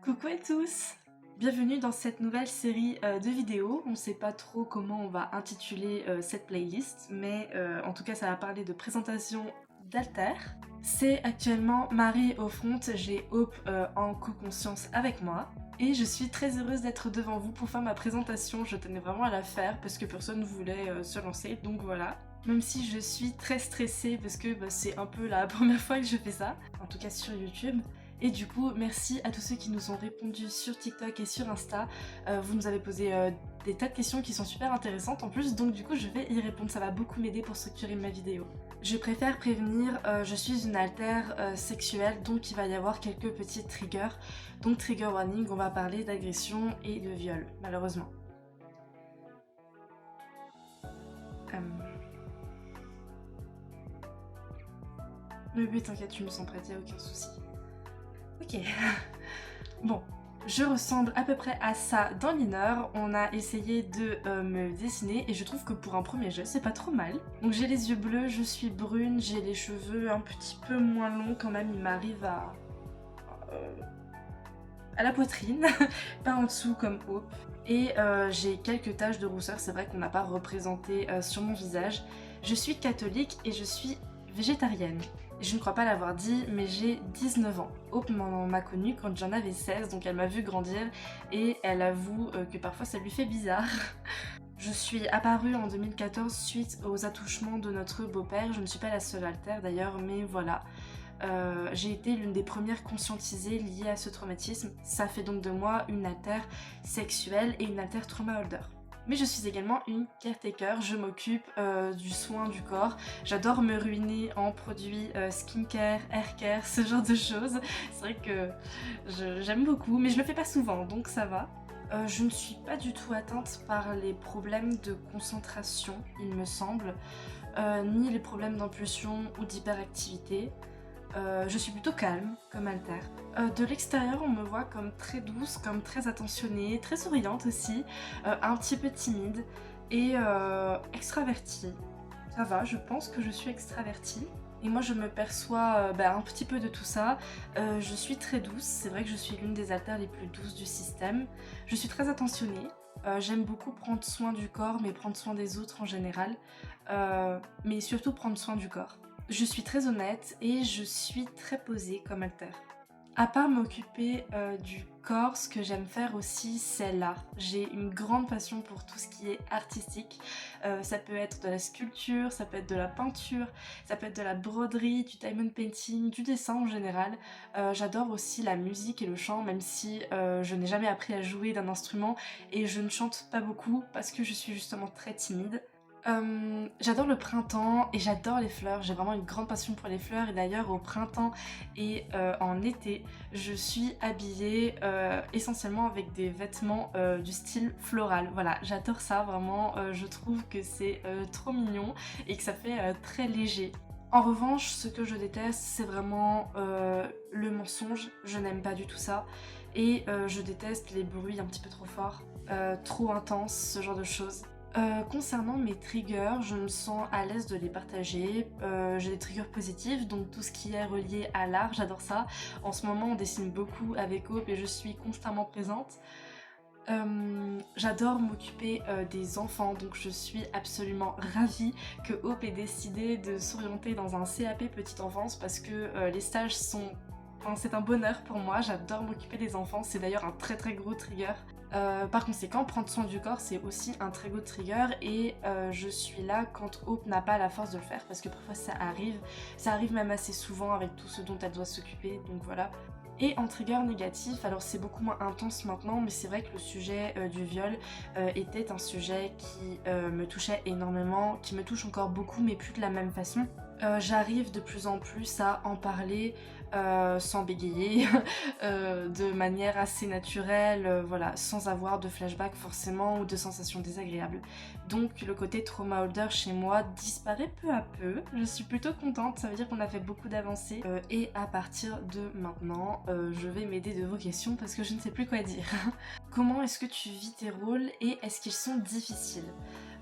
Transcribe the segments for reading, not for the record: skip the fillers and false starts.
Coucou à tous! Bienvenue dans cette nouvelle série de vidéos. On ne sait pas trop comment on va intituler cette playlist, mais en tout cas ça va parler de présentation d'alter. C'est actuellement Marie au front, j'ai Hope en co-conscience avec moi. Et je suis très heureuse d'être devant vous pour faire ma présentation. Je tenais vraiment à la faire parce que personne ne voulait se lancer, donc voilà. Même si je suis très stressée parce que c'est un peu la première fois que je fais ça, en tout cas sur YouTube. Et du coup, merci à tous ceux qui nous ont répondu sur TikTok et sur Insta. Vous nous avez posé des tas de questions qui sont super intéressantes en plus, donc du coup je vais y répondre, ça va beaucoup m'aider pour structurer ma vidéo. Je préfère prévenir, je suis une altère sexuelle, donc il va y avoir quelques petits triggers. Donc trigger warning, on va parler d'agression et de viol, malheureusement. Oui, t'inquiète, tu me sens prête, y'a aucun souci. Ok. Bon, je ressemble à peu près à ça dans l'inner. On a essayé de me dessiner et je trouve que pour un premier jet, c'est pas trop mal. Donc j'ai les yeux bleus, je suis brune, j'ai les cheveux un petit peu moins longs quand même, il m'arrive à la poitrine, pas en dessous comme Hope. Et j'ai quelques taches de rousseur, c'est vrai qu'on n'a pas représenté sur mon visage. Je suis catholique et je suis végétarienne. Je ne crois pas l'avoir dit, mais j'ai 19 ans. Hope m'a connue quand j'en avais 16, donc elle m'a vu grandir et elle avoue que parfois ça lui fait bizarre. Je suis apparue en 2014 suite aux attouchements de notre beau-père. Je ne suis pas la seule altère d'ailleurs, mais voilà. J'ai été l'une des premières conscientisées liées à ce traumatisme. Ça fait donc de moi une altère sexuelle et une altère trauma holder. Mais je suis également une caretaker, je m'occupe du soin du corps. J'adore me ruiner en produits skincare, haircare, ce genre de choses. C'est vrai que j'aime beaucoup, mais je le fais pas souvent, donc ça va. Je ne suis pas du tout atteinte par les problèmes de concentration, il me semble, ni les problèmes d'impulsion ou d'hyperactivité. Je suis plutôt calme comme altère. De l'extérieur, on me voit comme très douce, comme très attentionnée, très souriante aussi, un petit peu timide et extravertie. Ça va, je pense que je suis extravertie. Et moi je me perçois un petit peu de tout ça. Je suis très douce, c'est vrai que je suis l'une des altères les plus douces du système. Je suis très attentionnée. J'aime beaucoup prendre soin du corps, mais prendre soin des autres en général. Mais surtout prendre soin du corps. Je suis très honnête et je suis très posée comme altère. À part m'occuper du corps, ce que j'aime faire aussi, c'est l'art. J'ai une grande passion pour tout ce qui est artistique. Ça peut être de la sculpture, ça peut être de la peinture, ça peut être de la broderie, du diamond painting, du dessin en général. J'adore aussi la musique et le chant, même si je n'ai jamais appris à jouer d'un instrument et je ne chante pas beaucoup parce que je suis justement très timide. J'adore le printemps et j'adore les fleurs, j'ai vraiment une grande passion pour les fleurs et d'ailleurs au printemps et en été je suis habillée essentiellement avec des vêtements du style floral. Voilà, j'adore ça vraiment, je trouve que c'est trop mignon et que ça fait très léger. En revanche, ce que je déteste, c'est vraiment le mensonge, je n'aime pas du tout ça et je déteste les bruits un petit peu trop forts, trop intenses, ce genre de choses. Concernant mes triggers, je me sens à l'aise de les partager. J'ai des triggers positifs, donc tout ce qui est relié à l'art, j'adore ça. En ce moment, on dessine beaucoup avec Hope et je suis constamment présente. J'adore m'occuper des enfants, donc je suis absolument ravie que Hope ait décidé de s'orienter dans un CAP petite enfance parce que les stages sont... Enfin, c'est un bonheur pour moi, j'adore m'occuper des enfants, c'est d'ailleurs un très très gros trigger. Par conséquent, prendre soin du corps, c'est aussi un très gros trigger et je suis là quand Hope n'a pas la force de le faire parce que parfois ça arrive même assez souvent avec tout ce dont elle doit s'occuper, donc voilà. Et en trigger négatif, alors c'est beaucoup moins intense maintenant, mais c'est vrai que le sujet du viol était un sujet qui me touchait énormément, qui me touche encore beaucoup, mais plus de la même façon. J'arrive de plus en plus à en parler sans bégayer, de manière assez naturelle, voilà, sans avoir de flashback forcément ou de sensations désagréables. Donc le côté trauma holder chez moi disparaît peu à peu. Je suis plutôt contente, ça veut dire qu'on a fait beaucoup d'avancées. Et à partir de maintenant, je vais m'aider de vos questions parce que je ne sais plus quoi dire. Comment est-ce que tu vis tes rôles et est-ce qu'ils sont difficiles ?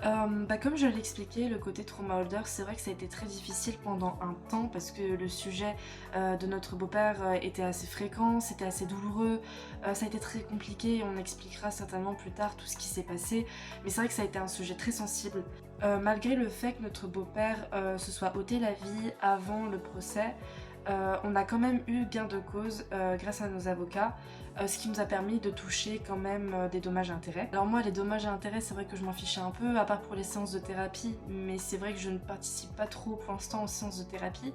Comme je l'ai expliqué, le côté trauma holder, c'est vrai que ça a été très difficile pendant un temps parce que le sujet de notre beau-père était assez fréquent, c'était assez douloureux, ça a été très compliqué, on expliquera certainement plus tard tout ce qui s'est passé, mais c'est vrai que ça a été un sujet très sensible. Malgré le fait que notre beau-père se soit ôté la vie avant le procès, on a quand même eu gain de cause grâce à nos avocats, ce qui nous a permis de toucher quand même des dommages et intérêts. Alors moi, les dommages et intérêts, c'est vrai que je m'en fichais un peu, à part pour les séances de thérapie, mais c'est vrai que je ne participe pas trop pour l'instant aux séances de thérapie.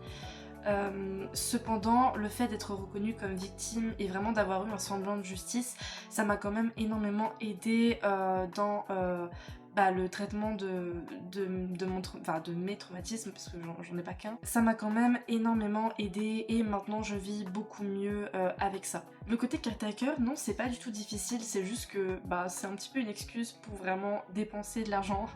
Cependant, le fait d'être reconnue comme victime et vraiment d'avoir eu un semblant de justice, ça m'a quand même énormément aidée dans le traitement de mes traumatismes, parce que j'en ai pas qu'un. Ça m'a quand même énormément aidée et maintenant je vis beaucoup mieux avec ça. Le côté caretaker, non, c'est pas du tout difficile, c'est juste que c'est un petit peu une excuse pour vraiment dépenser de l'argent.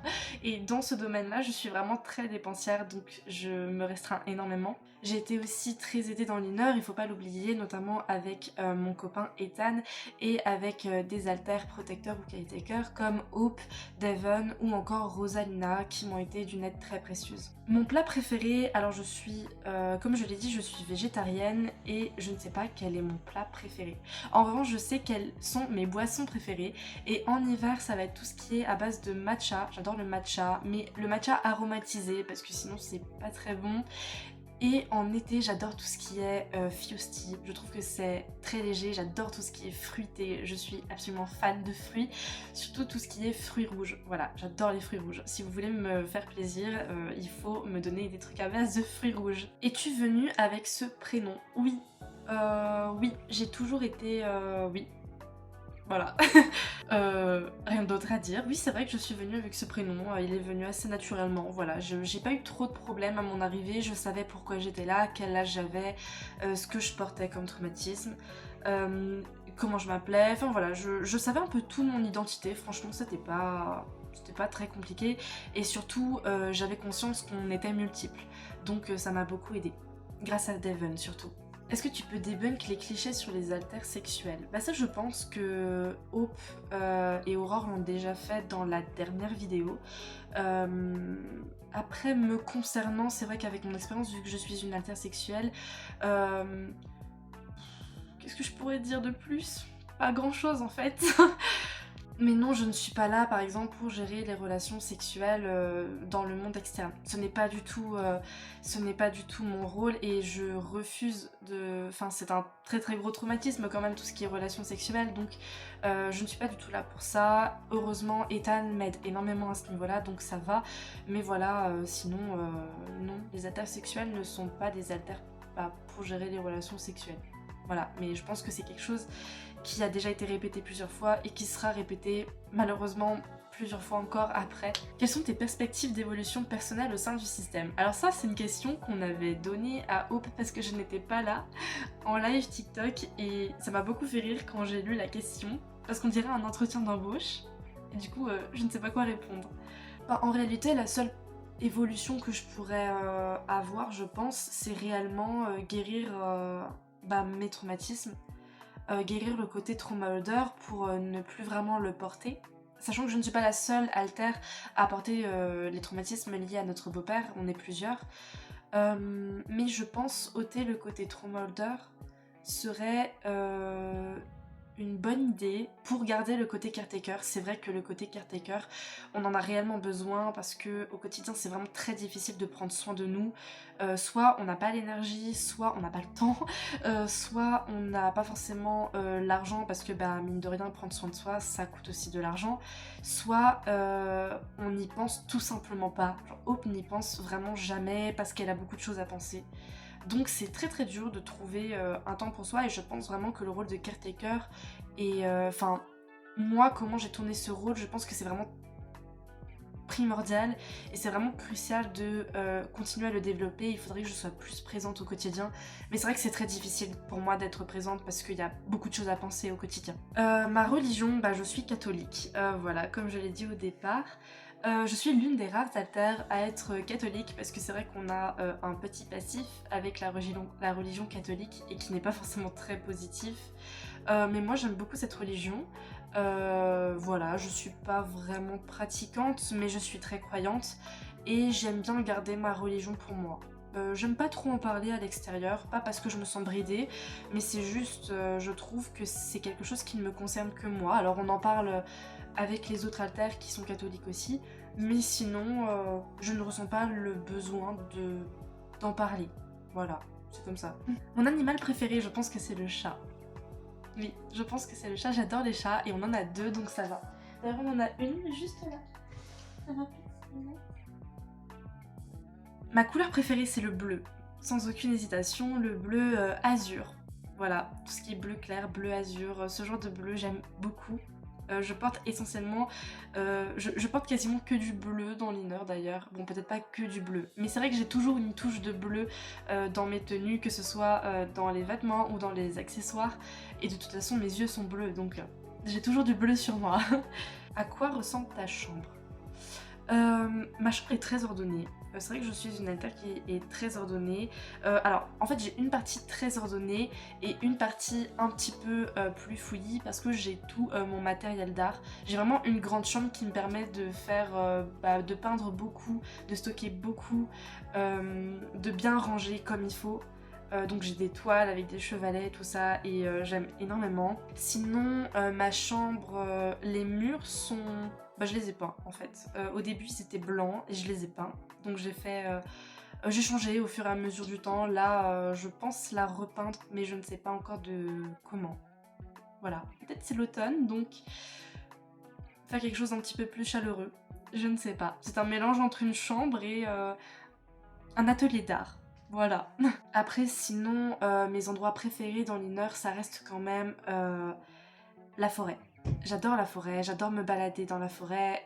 Et dans ce domaine-là, je suis vraiment très dépensière, donc je me restreins énormément. J'ai été aussi très aidée dans l'inner, il faut pas l'oublier, notamment avec mon copain Ethan et avec des haltères protecteurs ou caretakers comme Hope, Devon ou encore Rosalina qui m'ont été d'une aide très précieuse. Mon plat préféré, alors je suis, comme je l'ai dit, je suis végétarienne et je ne sais pas quel est mon plat préféré. En revanche, je sais quelles sont mes boissons préférées et en hiver, ça va être tout ce qui est à base de matcha. J'adore le matcha, mais le matcha aromatisé parce que sinon c'est pas très bon. Et en été, j'adore tout ce qui est Fiosti. Je trouve que c'est très léger, j'adore tout ce qui est fruité. Je suis absolument fan de fruits, surtout tout ce qui est fruits rouges. Voilà, j'adore les fruits rouges. Si vous voulez me faire plaisir, il faut me donner des trucs à base de fruits rouges. Es-tu venue avec ce prénom? Oui. Oui, j'ai toujours été... oui. Voilà. Rien d'autre à dire. Oui, c'est vrai que je suis venue avec ce prénom, il est venu assez naturellement, voilà. J'ai pas eu trop de problèmes à mon arrivée, je savais pourquoi j'étais là, quel âge j'avais, ce que je portais comme traumatisme, comment je m'appelais, enfin voilà, je savais un peu tout de mon identité, franchement c'était pas très compliqué, et surtout j'avais conscience qu'on était multiples, donc ça m'a beaucoup aidée, grâce à Devon surtout. Est-ce que tu peux débunk les clichés sur les haltères sexuels? Ça je pense que Hope et Aurore l'ont déjà fait dans la dernière vidéo. Après me concernant, c'est vrai qu'avec mon expérience, vu que je suis une haltère sexuelle, qu'est-ce que je pourrais dire de plus? Pas grand chose en fait. Mais non, je ne suis pas là, par exemple, pour gérer les relations sexuelles dans le monde externe. Ce n'est pas du tout mon rôle et je refuse de... Enfin, c'est un très très gros traumatisme quand même, tout ce qui est relations sexuelles, donc je ne suis pas du tout là pour ça. Heureusement, Ethan m'aide énormément à ce niveau-là, donc ça va. Mais voilà, sinon, non, les haltères sexuelles ne sont pas des haltères pour gérer les relations sexuelles. Voilà, mais je pense que c'est quelque chose qui a déjà été répété plusieurs fois et qui sera répété malheureusement plusieurs fois encore après. Quelles sont tes perspectives d'évolution personnelle au sein du système? Alors ça, c'est une question qu'on avait donnée à Hope parce que je n'étais pas là en live TikTok et ça m'a beaucoup fait rire quand j'ai lu la question parce qu'on dirait un entretien d'embauche et du coup je ne sais pas quoi répondre. En réalité, la seule évolution que je pourrais avoir, je pense, c'est réellement guérir mes traumatismes, guérir le côté trauma holder pour ne plus vraiment le porter. Sachant que je ne suis pas la seule altère à porter les traumatismes liés à notre beau-père, on est plusieurs. Mais je pense ôter le côté trauma holder serait une bonne idée pour garder le côté caretaker. C'est vrai que le côté caretaker, on en a réellement besoin parce que au quotidien c'est vraiment très difficile de prendre soin de nous. Soit on n'a pas l'énergie, soit on n'a pas le temps, soit on n'a pas forcément l'argent parce que mine de rien prendre soin de soi ça coûte aussi de l'argent, soit on n'y pense tout simplement pas. Genre, Hope n'y pense vraiment jamais parce qu'elle a beaucoup de choses à penser. Donc c'est très très dur de trouver un temps pour soi et je pense vraiment que le rôle de caretaker et moi comment j'ai tourné ce rôle, je pense que c'est vraiment primordial et c'est vraiment crucial de continuer à le développer. Il faudrait que je sois plus présente au quotidien, mais c'est vrai que c'est très difficile pour moi d'être présente parce qu'il y a beaucoup de choses à penser au quotidien. Ma religion, je suis catholique, voilà, comme je l'ai dit au départ. Je suis l'une des rares altères à être catholique parce que c'est vrai qu'on a un petit passif avec la religion catholique et qui n'est pas forcément très positif. Mais moi j'aime beaucoup cette religion. Voilà, je suis pas vraiment pratiquante, mais je suis très croyante et j'aime bien garder ma religion pour moi. J'aime pas trop en parler à l'extérieur, pas parce que je me sens bridée, mais c'est juste, je trouve que c'est quelque chose qui ne me concerne que moi. Alors on en parle avec les autres alters qui sont catholiques aussi, mais sinon, je ne ressens pas le besoin d'en parler. Voilà, c'est comme ça. Mon animal préféré, je pense que c'est le chat. Oui, je pense que c'est le chat, j'adore les chats et on en a deux donc ça va. D'ailleurs on en a une juste là. Ça va plus. Ma couleur préférée c'est le bleu, sans aucune hésitation, le bleu azur. Voilà, tout ce qui est bleu clair, bleu azur, ce genre de bleu j'aime beaucoup. Je porte essentiellement, je porte quasiment que du bleu dans l'inner d'ailleurs. Bon, peut-être pas que du bleu, mais c'est vrai que j'ai toujours une touche de bleu dans mes tenues, que ce soit dans les vêtements ou dans les accessoires. Et de toute façon, mes yeux sont bleus, donc j'ai toujours du bleu sur moi. À quoi ressemble ta chambre? Ma chambre est très ordonnée. C'est vrai que je suis une alter qui est très ordonnée. Alors, en fait, j'ai une partie très ordonnée et une partie un petit peu plus fouillie parce que j'ai tout mon matériel d'art. J'ai vraiment une grande chambre qui me permet de faire, de peindre beaucoup, de stocker beaucoup, de bien ranger comme il faut. Donc j'ai des toiles avec des chevalets, tout ça, et j'aime énormément. Sinon, ma chambre, les murs sont... Bah, je les ai peints en fait. Au début c'était blanc et je les ai peints. Donc j'ai fait... j'ai changé au fur et à mesure du temps. Là, je pense la repeindre, mais je ne sais pas encore de comment. Voilà. Peut-être c'est l'automne, donc faire quelque chose d'un petit peu plus chaleureux. Je ne sais pas. C'est un mélange entre une chambre et un atelier d'art. Voilà. Après, sinon, mes endroits préférés dans l'inner, ça reste quand même la forêt. J'adore la forêt, j'adore me balader dans la forêt,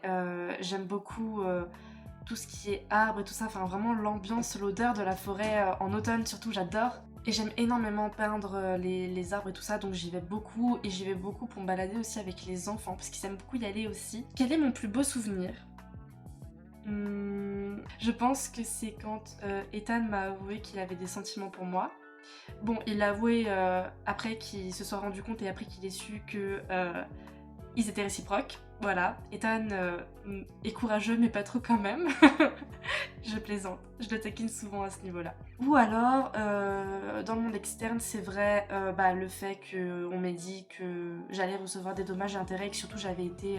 j'aime beaucoup tout ce qui est arbres et tout ça, enfin vraiment l'ambiance, l'odeur de la forêt en automne surtout, j'adore. Et j'aime énormément peindre les arbres et tout ça, donc j'y vais beaucoup, et j'y vais beaucoup pour me balader aussi avec les enfants, parce qu'ils aiment beaucoup y aller aussi. Quel est mon plus beau souvenir? Je pense que c'est quand Ethan m'a avoué qu'il avait des sentiments pour moi. Bon, il l'a avoué après qu'il se soit rendu compte et après qu'il ait su que ils étaient réciproques. Voilà, Ethan est courageux mais pas trop quand même. Je plaisante, je le taquine souvent à ce niveau-là. Ou alors, dans le monde externe, c'est vrai le fait qu'on m'ait dit que j'allais recevoir des dommages et intérêts et que surtout j'avais été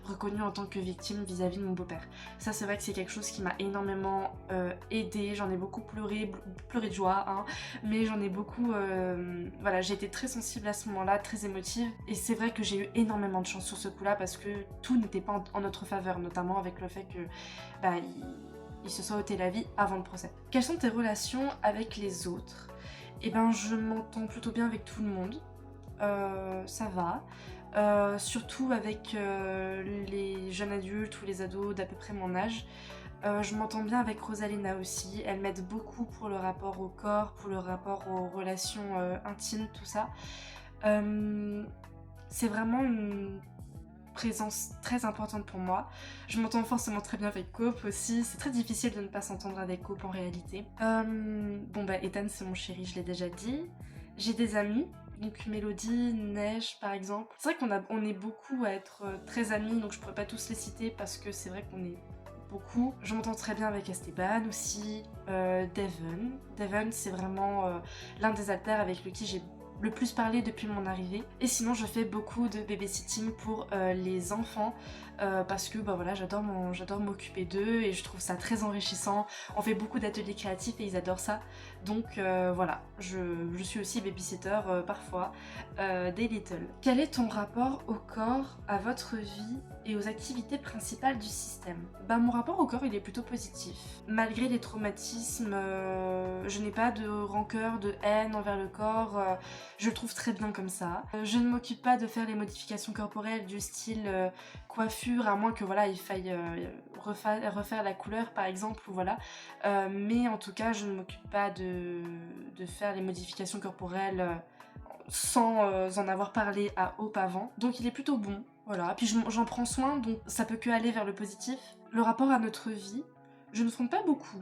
reconnue en tant que victime vis-à-vis de mon beau-père. Ça, c'est vrai que c'est quelque chose qui m'a énormément aidée, j'en ai beaucoup pleuré, pleuré de joie, hein, mais j'en ai beaucoup... voilà, j'ai été très sensible à ce moment-là, très émotive, et c'est vrai que j'ai eu énormément de chance sur ce coup-là parce que tout n'était pas en notre faveur, notamment avec le fait que il se soit ôté la vie avant le procès. Quelles sont tes relations avec les autres? Eh ben, je m'entends plutôt bien avec tout le monde, ça va. Surtout avec les jeunes adultes ou les ados d'à peu près mon âge. Je m'entends bien avec Rosalina aussi, elle m'aide beaucoup pour le rapport au corps, pour le rapport aux relations intimes, tout ça. C'est vraiment une présence très importante pour moi. Je m'entends forcément très bien avec Cope aussi, c'est très difficile de ne pas s'entendre avec Cope en réalité. Ethan c'est mon chéri, je l'ai déjà dit. J'ai des amis, donc Mélodie, Neige par exemple. C'est vrai qu'on est beaucoup à être très amis, donc je pourrais pas tous les citer parce que c'est vrai qu'on est beaucoup. Je m'entends très bien avec Esteban aussi, Devon. Devon c'est vraiment l'un des alters avec lequel j'ai le plus parlé depuis mon arrivée. Et sinon je fais beaucoup de babysitting pour les enfants parce que voilà, j'adore m'occuper d'eux et je trouve ça très enrichissant. On fait beaucoup d'ateliers créatifs et ils adorent ça. Donc voilà, je suis aussi babysitter parfois des Little. Quel est ton rapport au corps, à votre vie et aux activités principales du système? Mon rapport au corps il est plutôt positif. Malgré les traumatismes, je n'ai pas de rancœur, de haine envers le corps, je le trouve très bien comme ça. Je ne m'occupe pas de faire les modifications corporelles du style coiffure, à moins que voilà il faille refaire la couleur par exemple, ou voilà. Mais en tout cas je ne m'occupe pas de faire les modifications corporelles sans en avoir parlé à Hope avant. Donc il est plutôt bon, voilà. Puis j'en prends soin, donc ça peut que aller vers le positif. Le rapport à notre vie, je ne fonde pas beaucoup.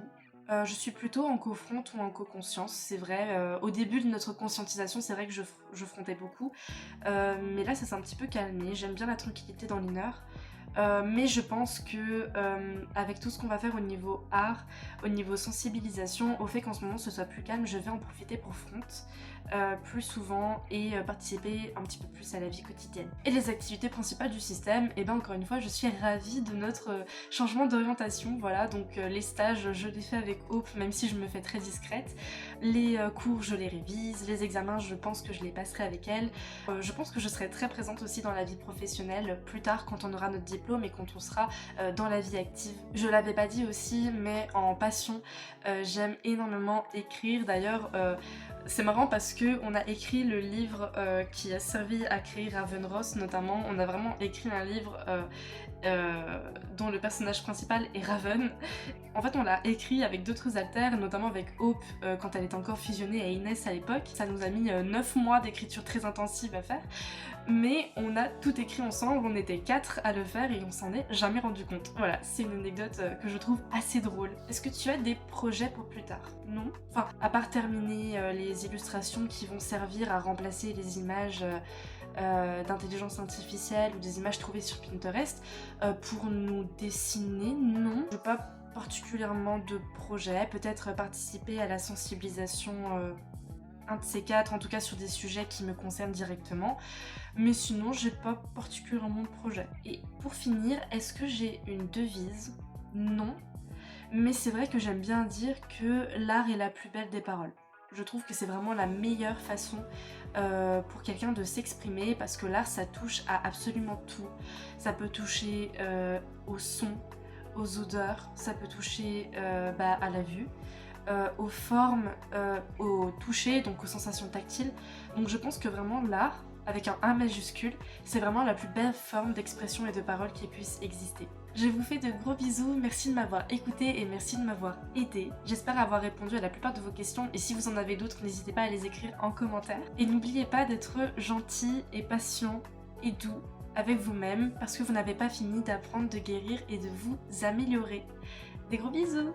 Je suis plutôt en co-fronte ou en co-conscience, c'est vrai. Au début de notre conscientisation, c'est vrai que je frontais beaucoup. Mais là, ça s'est un petit peu calmé. J'aime bien la tranquillité dans l'inner. Mais je pense que avec tout ce qu'on va faire au niveau art, au niveau sensibilisation, au fait qu'en ce moment ce soit plus calme, je vais en profiter pour front plus souvent et participer un petit peu plus à la vie quotidienne. Et les activités principales du système, et bien encore une fois, je suis ravie de notre changement d'orientation. Voilà, donc les stages, je les fais avec Hope, même si je me fais très discrète. Les cours, je les révise. Les examens, je pense que je les passerai avec elle. Je pense que je serai très présente aussi dans la vie professionnelle plus tard quand on aura notre diplôme et quand on sera dans la vie active. Je l'avais pas dit aussi, mais en passion, j'aime énormément écrire. D'ailleurs, c'est marrant parce que on a écrit le livre qui a servi à créer Ravenross notamment. On a vraiment écrit un livre dont le personnage principal est Raven. En fait, on l'a écrit avec d'autres alters, notamment avec Hope quand elle était encore fusionnée à Inès à l'époque. Ça nous a mis 9 mois d'écriture très intensive à faire. Mais on a tout écrit ensemble, on était 4 à le faire et on s'en est jamais rendu compte. Voilà, c'est une anecdote que je trouve assez drôle. Est-ce que tu as des projets pour plus tard? Non? Enfin, à part terminer les illustrations qui vont servir à remplacer les images d'intelligence artificielle ou des images trouvées sur Pinterest, pour nous dessiner, non. Je n'ai pas particulièrement de projet, peut-être participer à la sensibilisation un de ces quatre, en tout cas sur des sujets qui me concernent directement. Mais sinon, j'ai pas particulièrement de projet. Et pour finir, est-ce que j'ai une devise? Non. Mais c'est vrai que j'aime bien dire que l'art est la plus belle des paroles. Je trouve que c'est vraiment la meilleure façon pour quelqu'un de s'exprimer parce que l'art, ça touche à absolument tout. Ça peut toucher au son, aux odeurs, ça peut toucher à la vue. Aux formes, au toucher, donc aux sensations tactiles. Donc je pense que vraiment l'art, avec un 1 majuscule, c'est vraiment la plus belle forme d'expression et de parole qui puisse exister. Je vous fais de gros bisous, merci de m'avoir écouté et merci de m'avoir aidé. J'espère avoir répondu à la plupart de vos questions et si vous en avez d'autres, n'hésitez pas à les écrire en commentaire. Et n'oubliez pas d'être gentil et patient et doux avec vous-même parce que vous n'avez pas fini d'apprendre, de guérir et de vous améliorer. Des gros bisous!